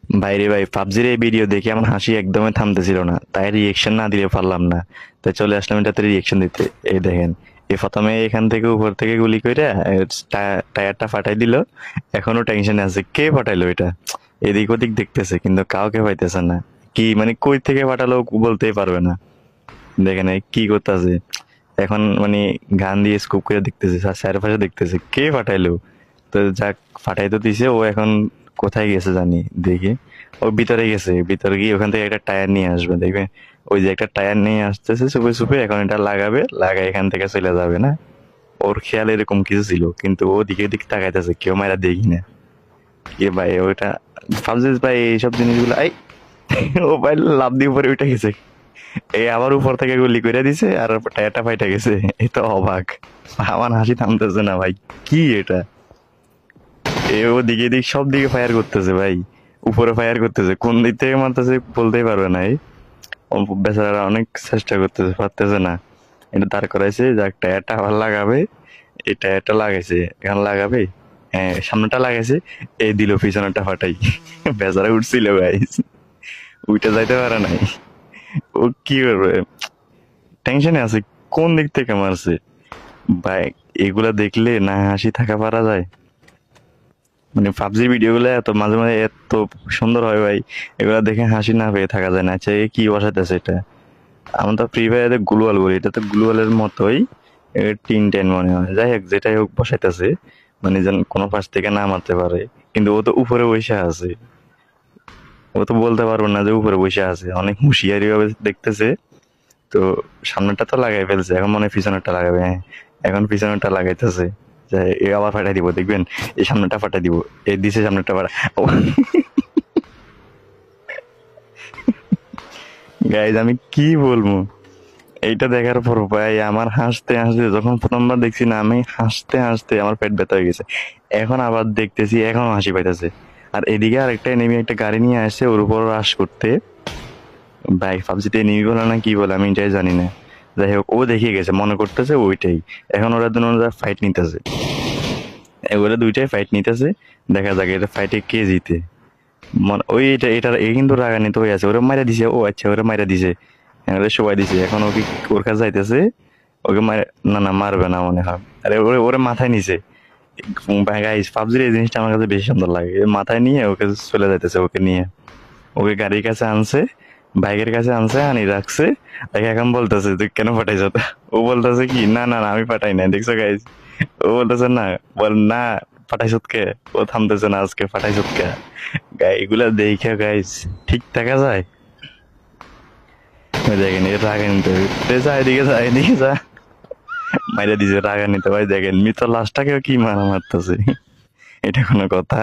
বাইরে ভাই পাবজির এই ভিডিও দেখে আমার হাসি একদমই থামতেছিল না, তাই রিয়েকশন না দিলে পারলাম না। তাই চলে আসলাম এটাতে রিয়েকশন দিতে। এই দেখেন, এই প্রথমে এখান থেকে উপর থেকে গুলি করে টায়ারটা ফাটাই দিল। এখনো টেনশনে আছে কে ফাটাইলো এটা। এদিক ওদিক দেখতেছে কিন্তু কাউকে পাইতেছে না। কি মানে কই থেকে ফাটালো বলতেই পারবে না। দেখেন এই কি করতেছে এখন, মানে গান দিয়ে স্কোপ করে দেখতেছে, চারপাশে দেখতেছে কে ফাটাইলো। তো যাক, ফাটাই তো দিছে, ও এখন কোথায় গেছে জানি দেখি। ও ভিতরে গেছে, ভিতরে গিয়ে ওখান থেকে একটা টায়ার নিয়ে আসবে দেখবে। ওই যে একটা টায়ার নিয়ে আসতেছে চুপে চুপে, এখন এটা লাগাবে, লাগাই এখান থেকে চলে যাবে না। ওর খেয়াল এরকম কিছু ছিল, কিন্তু ও দিকে দিক তাকাইতেছে, কেউ মায়েরা দেখি না। কে ভাই ওইটা ফাবজিস ভাই এইসব জিনিসগুলো আই। ও ভাই লাভ দিয়ে উপরে উঠে গেছে। এই আবার উপর থেকে গুলি করে দিছে আর টায়ারটা ফাইটা গেছে। এই তো অবাক, আমার হাসি থামতেছে না ভাই। কি এটা, এ ও দিকে দিক সব দিকে ফায়ার করতেছে ভাই। উপরে ফায়ার করতেছে, কোন দিক থেকে মারতেছে বলতেই পারবে না। এই ও বেচারা অনেক চেষ্টা করতেছে, পারতেছে না। এটা দাঁড় করাইছে, যাক টায়ারটা আবার লাগাবে। এই টায়ারটা লাগাইছে, এখন লাগাবে। হ্যাঁ সামনেটা লাগাইছে, এই দিল পিছনেরটা ফাটাই। বেচারা উঠছিল গাইস, উঠে যাইতে পারে নাই। ও কি করবে, টেনশনে আছে কোন দিক থেকে মারছে ভাই। এগুলা দেখলে না হাসি থাকা পারা যায়। মানে পাবজি ভিডিও গুলো এত মাঝে মাঝে এত সুন্দর হয় ভাই, এগুলা দেখে হাসি না পেয়ে থাকা যায় না। আচ্ছা এ কি বসাইতেছে এটা। আমরা তো ফ্রি ফায়ারে গ্লুয়াল বলি, এটা তো গ্লুয়ালের মতোই। টিন টেন মনে হয়, যাই হোক যেটাই হোক বসাইতেছে, মানে যেন কোনো পাশ থেকে না মারতে পারে। কিন্তু ও তো উপরে বসে আছে, ও তো বলতে পারবো না যে উপরে বসে আছে, অনেক হুঁশিয়ারি ভাবে দেখতেছে। তো সামনেরটা তো লাগাই ফেলছে, এখন মনে হয় পিছনেরটা লাগাবে। হ্যাঁ এখন পিছনেরটা লাগাইতেছে, যে এ আবার ফাটাই দিব দেখবেন। এই সামনেটা ফাটাই দিব, এই দিছে সামনেরটা ফাটা। গাইজ আমি কি বলবো, এইটা দেখার পর ভাই আমার হাসতে হাসতে, যখন প্রথমবার দেখছি না, আমি হাসতে হাসতে আমার পেট ব্যথা হয়ে গেছে। এখন আবার দেখতেছি, এখন হাসি পাইতেছে। আর এদিকে আরেকটা এনিমি একটা গাড়ি নিয়ে আসছে ওর উপর রাশ করতে। ভাই পাবজিতে এনিমি বলে না কি বলে আমি এটাই জানি না। যাই হোক ও দেখিয়ে গেছে, মনে করতেছে ওইটাই। এখন ওরা দুজনে ফাইট নিতেছে, ওরা দুইটাই ফাইট নিতেছে। দেখা যাক এটা ফাইটে কে জিতে। ওই এটা এটার এ কিন্তু রাগান্বিত হয়ে আছে, ওরা মাইরা দিছে। ও আচ্ছা ওরা মাইরা দিছে, হ্যাঁ ওরা সবাই দিছে। এখন ওকে ওর কাছে যাইতেছে, ওকে না না মারবে না মনে হয়। আরে ওরে ওরে মাথায় নিছে। গাইস পাবজির এই জিনিসটা আমার কাছে বেশি সুন্দর লাগে, এ মাথায় নিয়ে ওকে চলে যাইতেছে, ওকে নিয়ে ওকে গাড়ির কাছে আনছে, বাইকের কাছে আনছে, আনি রাখছে। তাকে এখন বলতেছে তুই কেন পাঠাইছ তা? ও বলতেছে কি না না না আমি পাঠাই নাই, দেখছো গাইস। ও বলতেছে না, বল না পাঠাইছত কে। ও থামতেছে না, আজকে পাঠাইছত কে। এগুলা দেখে গাইস ঠিক থাকা যায়। ওই দেখেন এর রাগে নিতে যা, এদিকে যা, এদিকে যা। মাইরা দিছে রাগে নিতে ভাই। দেখেন মিত্র লাশটাকেও কি মারা মারতেছে, এটা কোনো কথা।